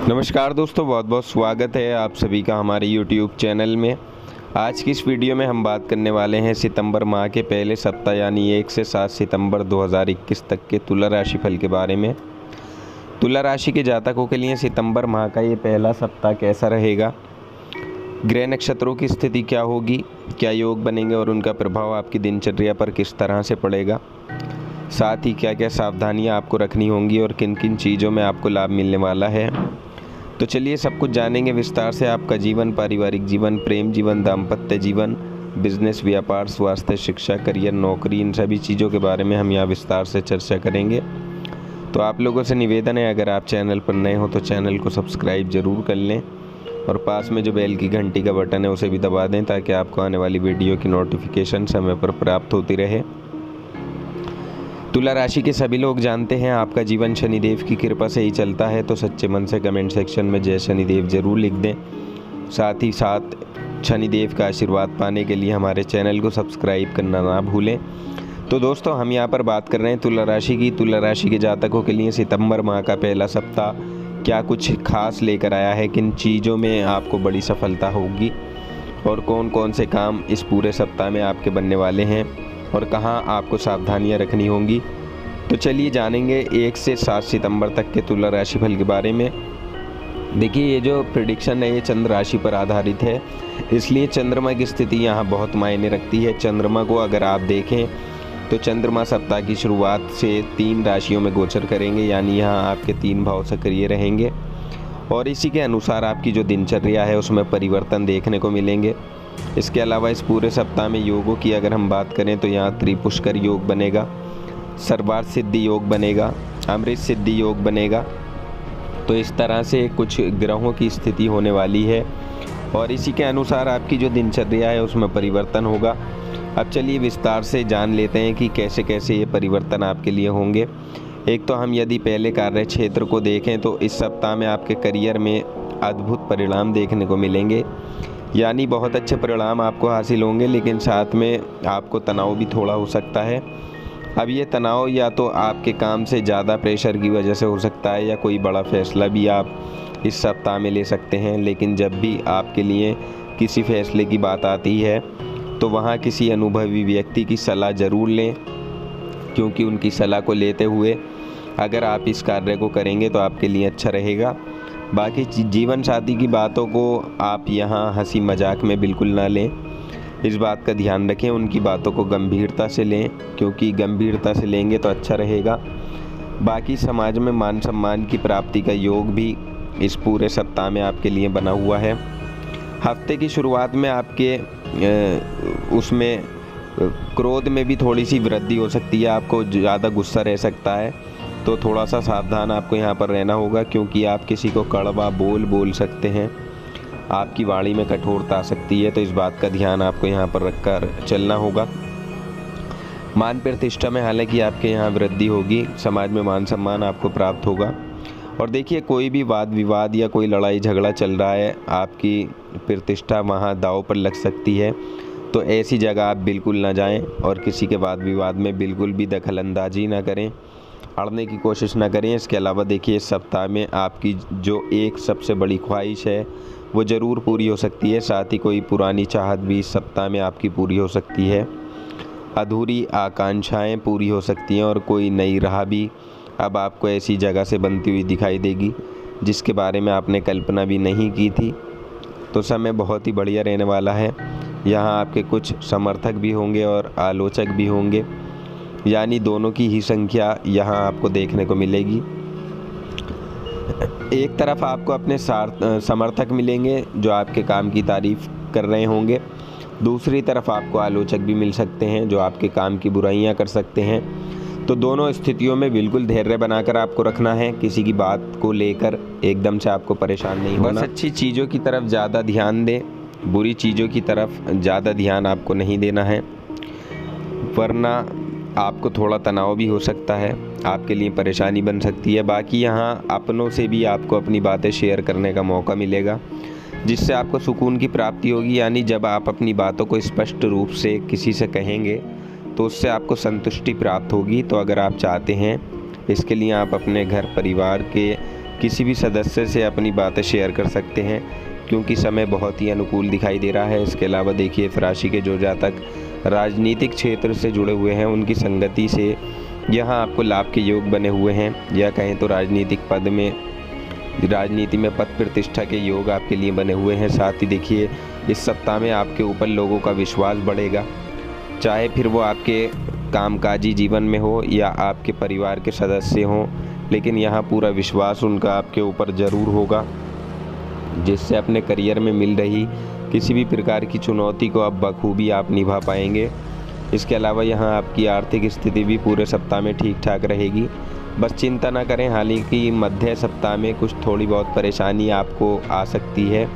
नमस्कार दोस्तों, बहुत बहुत स्वागत है आप सभी का हमारे YouTube चैनल में। आज की इस वीडियो में हम बात करने वाले हैं सितंबर माह के पहले सप्ताह यानी 1 से 7 सितंबर 2021 तक के तुला राशि फल के बारे में। तुला राशि के जातकों के लिए सितंबर माह का ये पहला सप्ताह कैसा रहेगा, ग्रह नक्षत्रों की स्थिति क्या होगी, क्या योग बनेंगे और उनका प्रभाव आपकी दिनचर्या पर किस तरह से पड़ेगा, साथ ही क्या क्या सावधानियां आपको रखनी होंगी और किन किन चीज़ों में आपको लाभ मिलने वाला है। तो चलिए सब कुछ जानेंगे विस्तार से। आपका जीवन, पारिवारिक जीवन, प्रेम जीवन, दाम्पत्य जीवन, बिजनेस, व्यापार, स्वास्थ्य, शिक्षा, करियर, नौकरी, इन सभी चीज़ों के बारे में हम यहाँ विस्तार से चर्चा करेंगे। तो आप लोगों से निवेदन है, अगर आप चैनल पर नए हो तो चैनल को सब्सक्राइब ज़रूर कर लें और पास में जो बेल की घंटी का बटन है उसे भी दबा दें ताकि आपको आने वाली वीडियो की नोटिफिकेशन समय पर प्राप्त होती रहे। तुला राशि के सभी लोग जानते हैं आपका जीवन शनिदेव की कृपा से ही चलता है, तो सच्चे मन से कमेंट सेक्शन में जय शनिदेव ज़रूर लिख दें। साथ ही साथ शनिदेव का आशीर्वाद पाने के लिए हमारे चैनल को सब्सक्राइब करना ना भूलें। तो दोस्तों, हम यहाँ पर बात कर रहे हैं तुला राशि की। तुला राशि के जातकों के लिए सितंबर माह का पहला सप्ताह क्या कुछ खास लेकर आया है, किन चीज़ों में आपको बड़ी सफलता होगी और कौन कौन से काम इस पूरे सप्ताह में आपके बनने वाले हैं और कहाँ आपको सावधानियां रखनी होंगी। तो चलिए जानेंगे 1 से 7 सितंबर तक के तुला राशि फल के बारे में। देखिए, ये जो प्रेडिक्शन है ये चंद्र राशि पर आधारित है, इसलिए चंद्रमा की स्थिति यहाँ बहुत मायने रखती है। चंद्रमा को अगर आप देखें तो चंद्रमा सप्ताह की शुरुआत से 3 राशियों में गोचर करेंगे, यानी यहाँ आपके 3 भाव सक्रिय रहेंगे और इसी के अनुसार आपकी जो दिनचर्या है उसमें परिवर्तन देखने को मिलेंगे। इसके अलावा इस पूरे सप्ताह में योगों की अगर हम बात करें तो यहाँ त्रिपुष्कर योग बनेगा, सर्वार्थ सिद्धि योग बनेगा, अमृत सिद्धि योग बनेगा। तो इस तरह से कुछ ग्रहों की स्थिति होने वाली है और इसी के अनुसार आपकी जो दिनचर्या है उसमें परिवर्तन होगा। अब चलिए विस्तार से जान लेते हैं कि कैसे कैसे ये परिवर्तन आपके लिए होंगे। एक तो हम यदि पहले कार्य क्षेत्र को देखें तो इस सप्ताह में आपके करियर में अद्भुत परिणाम देखने को मिलेंगे, यानी बहुत अच्छे परिणाम आपको हासिल होंगे, लेकिन साथ में आपको तनाव भी थोड़ा हो सकता है। अब ये तनाव या तो आपके काम से ज़्यादा प्रेशर की वजह से हो सकता है या कोई बड़ा फैसला भी आप इस सप्ताह में ले सकते हैं। लेकिन जब भी आपके लिए किसी फैसले की बात आती है तो वहाँ किसी अनुभवी व्यक्ति की सलाह ज़रूर लें, क्योंकि उनकी सलाह को लेते हुए अगर आप इस कार्य को करेंगे तो आपके लिए अच्छा रहेगा। बाकी जीवन साथी की बातों को आप यहाँ हंसी मजाक में बिल्कुल ना लें, इस बात का ध्यान रखें। उनकी बातों को गंभीरता से लें, क्योंकि गंभीरता से लेंगे तो अच्छा रहेगा। बाकी समाज में मान सम्मान की प्राप्ति का योग भी इस पूरे सप्ताह में आपके लिए बना हुआ है। हफ्ते की शुरुआत में आपके उसमें क्रोध में भी थोड़ी सी वृद्धि हो सकती है, आपको ज़्यादा गुस्सा रह सकता है, तो थोड़ा सा सावधान आपको यहाँ पर रहना होगा, क्योंकि आप किसी को कड़वा बोल सकते हैं, आपकी वाणी में कठोरता आ सकती है। तो इस बात का ध्यान आपको यहाँ पर रखकर चलना होगा। मान प्रतिष्ठा में हालांकि आपके यहाँ वृद्धि होगी, समाज में मान सम्मान आपको प्राप्त होगा। और देखिए, कोई भी वाद विवाद या कोई लड़ाई झगड़ा चल रहा है, आपकी प्रतिष्ठा वहाँ दांव पर लग सकती है, तो ऐसी जगह आप बिल्कुल ना जाएं और किसी के वाद विवाद में बिल्कुल भी दखल अंदाजी ना करें, अड़ने की कोशिश ना करें। इसके अलावा देखिए, इस सप्ताह में आपकी जो एक सबसे बड़ी ख्वाहिश है वो ज़रूर पूरी हो सकती है, साथ ही कोई पुरानी चाहत भी इस सप्ताह में आपकी पूरी हो सकती है। अधूरी आकांक्षाएं पूरी हो सकती हैं और कोई नई राह भी अब आपको ऐसी जगह से बनती हुई दिखाई देगी जिसके बारे में आपने कल्पना भी नहीं की थी। तो समय बहुत ही बढ़िया रहने वाला है। यहाँ आपके कुछ समर्थक भी होंगे और आलोचक भी होंगे, यानी दोनों की ही संख्या यहाँ आपको देखने को मिलेगी। एक तरफ आपको अपने समर्थक मिलेंगे जो आपके काम की तारीफ कर रहे होंगे, दूसरी तरफ आपको आलोचक भी मिल सकते हैं जो आपके काम की बुराइयां कर सकते हैं। तो दोनों स्थितियों में बिल्कुल धैर्य बनाकर आपको रखना है, किसी की बात को लेकर एकदम से आपको परेशान नहीं होना। बस अच्छी चीज़ों की तरफ ज़्यादा ध्यान दें, बुरी चीज़ों की तरफ ज़्यादा ध्यान आपको नहीं देना है, वरना आपको थोड़ा तनाव भी हो सकता है, आपके लिए परेशानी बन सकती है। बाकी यहाँ अपनों से भी आपको अपनी बातें शेयर करने का मौका मिलेगा, जिससे आपको सुकून की प्राप्ति होगी। यानी जब आप अपनी बातों को स्पष्ट रूप से किसी से कहेंगे तो उससे आपको संतुष्टि प्राप्त होगी। तो अगर आप चाहते हैं इसके लिए आप अपने घर परिवार के किसी भी सदस्य से अपनी बातें शेयर कर सकते हैं क्योंकि समय बहुत ही अनुकूल दिखाई दे रहा है। इसके अलावा देखिए, इस राशि के जो जातक राजनीतिक क्षेत्र से जुड़े हुए हैं उनकी संगति से यहाँ आपको लाभ के योग बने हुए हैं, या कहें तो राजनीति में पद प्रतिष्ठा के योग आपके लिए बने हुए हैं। साथ ही देखिए, इस सप्ताह में आपके ऊपर लोगों का विश्वास बढ़ेगा, चाहे फिर वो आपके कामकाजी जीवन में हो या आपके परिवार के सदस्य हों, लेकिन यहाँ पूरा विश्वास उनका आपके ऊपर ज़रूर होगा, जिससे अपने करियर में मिल रही किसी भी प्रकार की चुनौती को अब बखूबी आप निभा पाएंगे। इसके अलावा यहाँ आपकी आर्थिक स्थिति भी पूरे सप्ताह में ठीक ठाक रहेगी। बस चिंता ना करें, हालांकि मध्य सप्ताह में कुछ थोड़ी बहुत परेशानी आपको आ सकती है,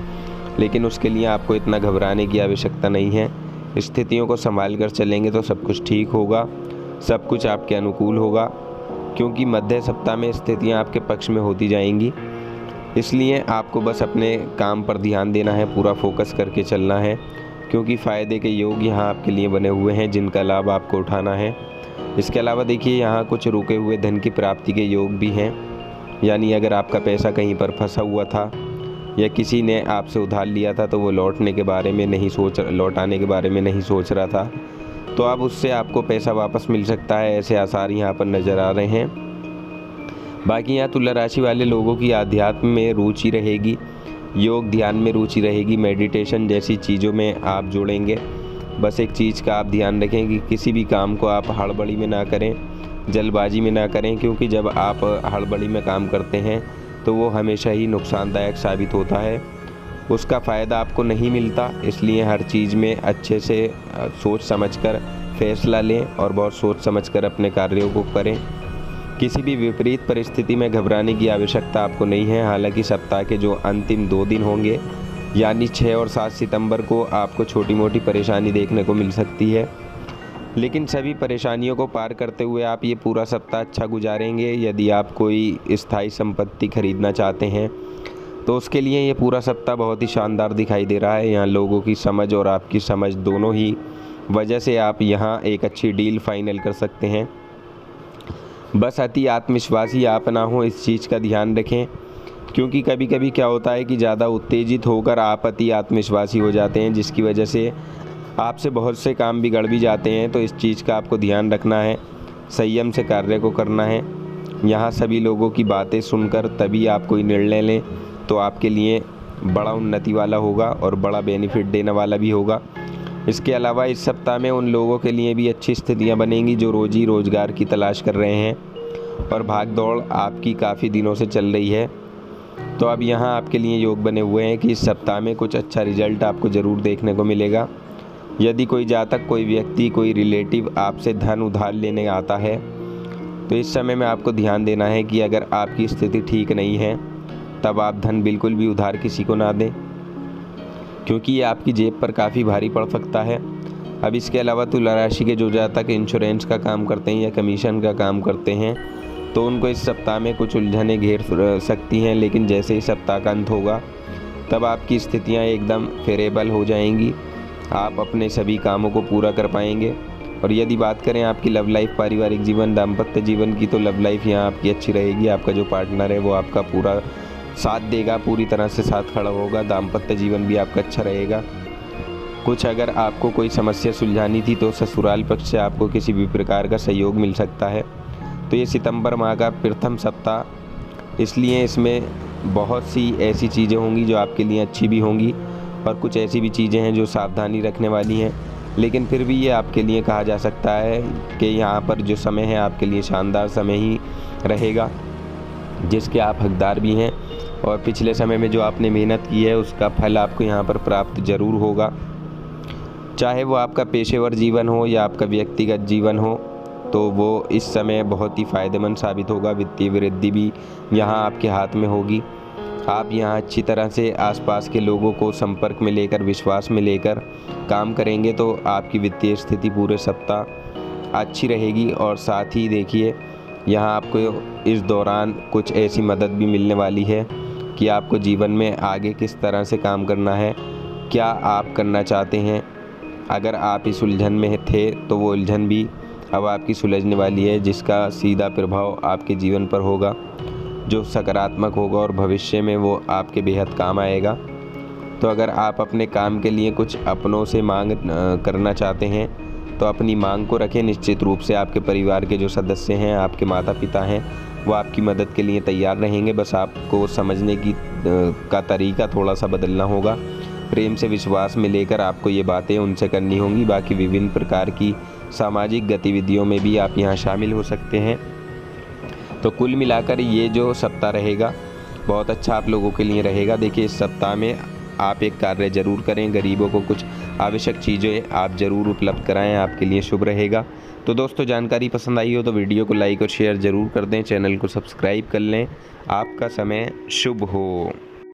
लेकिन उसके लिए आपको इतना घबराने की आवश्यकता नहीं है। स्थितियों को संभाल कर चलेंगे तो सब कुछ ठीक होगा, सब कुछ आपके अनुकूल होगा, क्योंकि मध्य सप्ताह में स्थितियाँ आपके पक्ष में होती जाएंगी। इसलिए आपको बस अपने काम पर ध्यान देना है, पूरा फोकस करके चलना है, क्योंकि फ़ायदे के योग यहाँ आपके लिए बने हुए हैं जिनका लाभ आपको उठाना है। इसके अलावा देखिए, यहाँ कुछ रुके हुए धन की प्राप्ति के योग भी हैं, यानी अगर आपका पैसा कहीं पर फंसा हुआ था या किसी ने आपसे उधार लिया था तो वो लौटाने के बारे में नहीं सोच रहा था, तो अब उससे आपको पैसा वापस मिल सकता है, ऐसे आसार यहाँ पर नज़र आ रहे हैं। बाकी यहाँ तुला राशि वाले लोगों की आध्यात्म में रुचि रहेगी, योग ध्यान में रुचि रहेगी, मेडिटेशन जैसी चीज़ों में आप जुड़ेंगे। बस एक चीज़ का आप ध्यान रखें कि किसी भी काम को आप हड़बड़ी में ना करें, जल्दबाजी में ना करें, क्योंकि जब आप हड़बड़ी में काम करते हैं तो वो हमेशा ही नुकसानदायक साबित होता है, उसका फ़ायदा आपको नहीं मिलता। इसलिए हर चीज़ में अच्छे से सोच समझकर फैसला लें और बहुत सोच समझकर अपने कार्यों को करें। किसी भी विपरीत परिस्थिति में घबराने की आवश्यकता आपको नहीं है। हालांकि सप्ताह के जो अंतिम 2 दिन होंगे, यानी 6 और 7 सितंबर को आपको छोटी मोटी परेशानी देखने को मिल सकती है, लेकिन सभी परेशानियों को पार करते हुए आप ये पूरा सप्ताह अच्छा गुजारेंगे। यदि आप कोई स्थायी संपत्ति खरीदना चाहते हैं तो उसके लिए ये पूरा सप्ताह बहुत ही शानदार दिखाई दे रहा है। यहाँ लोगों की समझ और आपकी समझ दोनों ही वजह से आप यहाँ एक अच्छी डील फाइनल कर सकते हैं। बस अति आत्मविश्वासी आप ना हो, इस चीज़ का ध्यान रखें, क्योंकि कभी कभी क्या होता है कि ज़्यादा उत्तेजित होकर आप अति आत्मविश्वासी हो जाते हैं, जिसकी वजह से आपसे बहुत से काम बिगड़ भी जाते हैं। तो इस चीज़ का आपको ध्यान रखना है, संयम से कार्य को करना है। यहाँ सभी लोगों की बातें सुनकर तभी आप कोई निर्णय लें तो आपके लिए बड़ा उन्नति वाला होगा और बड़ा बेनिफिट देने वाला भी होगा। इसके अलावा इस सप्ताह में उन लोगों के लिए भी अच्छी स्थितियाँ बनेंगी जो रोजी रोज़गार की तलाश कर रहे हैं और भाग दौड़ आपकी काफ़ी दिनों से चल रही है। तो अब यहाँ आपके लिए योग बने हुए हैं कि इस सप्ताह में कुछ अच्छा रिजल्ट आपको ज़रूर देखने को मिलेगा। यदि कोई जातक, कोई व्यक्ति, कोई रिलेटिव आपसे धन उधार लेने आता है तो इस समय में आपको ध्यान देना है कि अगर आपकी स्थिति ठीक नहीं है तब आप धन बिल्कुल भी उधार किसी को ना दें, क्योंकि ये आपकी जेब पर काफ़ी भारी पड़ सकता है। अब इसके अलावा तुला राशि के जो जातक इंश्योरेंस का काम करते हैं या कमीशन का काम करते हैं तो उनको इस सप्ताह में कुछ उलझनें घेर सकती हैं, लेकिन जैसे ही सप्ताह का अंत होगा तब आपकी स्थितियां एकदम फेवरेबल हो जाएंगी, आप अपने सभी कामों को पूरा कर पाएंगे। और यदि बात करें आपकी लव लाइफ, पारिवारिक जीवन, दाम्पत्य जीवन की, तो लव लाइफ यहाँ आपकी अच्छी रहेगी। आपका जो पार्टनर है वो आपका पूरा साथ देगा, पूरी तरह से साथ खड़ा होगा। दाम्पत्य जीवन भी आपका अच्छा रहेगा। कुछ अगर आपको कोई समस्या सुलझानी थी तो ससुराल पक्ष से आपको किसी भी प्रकार का सहयोग मिल सकता है। तो ये सितंबर माह का प्रथम सप्ताह, इसलिए इसमें बहुत सी ऐसी चीज़ें होंगी जो आपके लिए अच्छी भी होंगी और कुछ ऐसी भी चीज़ें हैं जो सावधानी रखने वाली हैं, लेकिन फिर भी ये आपके लिए कहा जा सकता है कि यहाँ पर जो समय है आपके लिए शानदार समय ही रहेगा, जिसके आप हकदार भी हैं और पिछले समय में जो आपने मेहनत की है उसका फल आपको यहाँ पर प्राप्त ज़रूर होगा। चाहे वो आपका पेशेवर जीवन हो या आपका व्यक्तिगत जीवन हो, तो वो इस समय बहुत ही फ़ायदेमंद साबित होगा। वित्तीय वृद्धि भी यहाँ आपके हाथ में होगी। आप यहाँ अच्छी तरह से आसपास के लोगों को संपर्क में लेकर, विश्वास में लेकर काम करेंगे तो आपकी वित्तीय स्थिति पूरे सप्ताह अच्छी रहेगी। और साथ ही देखिए, यहाँ आपको इस दौरान कुछ ऐसी मदद भी मिलने वाली है कि आपको जीवन में आगे किस तरह से काम करना है, क्या आप करना चाहते हैं। अगर आप इस उलझन में थे तो वो उलझन भी अब आपकी सुलझने वाली है, जिसका सीधा प्रभाव आपके जीवन पर होगा। जो सकारात्मक होगा और भविष्य में वो आपके बेहद काम आएगा। तो अगर आप अपने काम के लिए कुछ अपनों से मांग करना चाहते हैं तो अपनी मांग को रखें। निश्चित रूप से आपके परिवार के जो सदस्य हैं, आपके माता पिता हैं, वो आपकी मदद के लिए तैयार रहेंगे। बस आपको समझने का तरीका थोड़ा सा बदलना होगा। प्रेम से विश्वास में लेकर आपको ये बातें उनसे करनी होंगी। बाकी विभिन्न प्रकार की सामाजिक गतिविधियों में भी आप यहाँ शामिल हो सकते हैं। तो कुल मिलाकर ये जो सप्ताह रहेगा बहुत अच्छा आप लोगों के लिए रहेगा। देखिए, इस सप्ताह में आप एक कार्य ज़रूर करें, गरीबों को कुछ आवश्यक चीज़ें आप ज़रूर उपलब्ध कराएं, आपके लिए शुभ रहेगा। तो दोस्तों, जानकारी पसंद आई हो तो वीडियो को लाइक और शेयर ज़रूर कर दें, चैनल को सब्सक्राइब कर लें। आपका समय शुभ हो।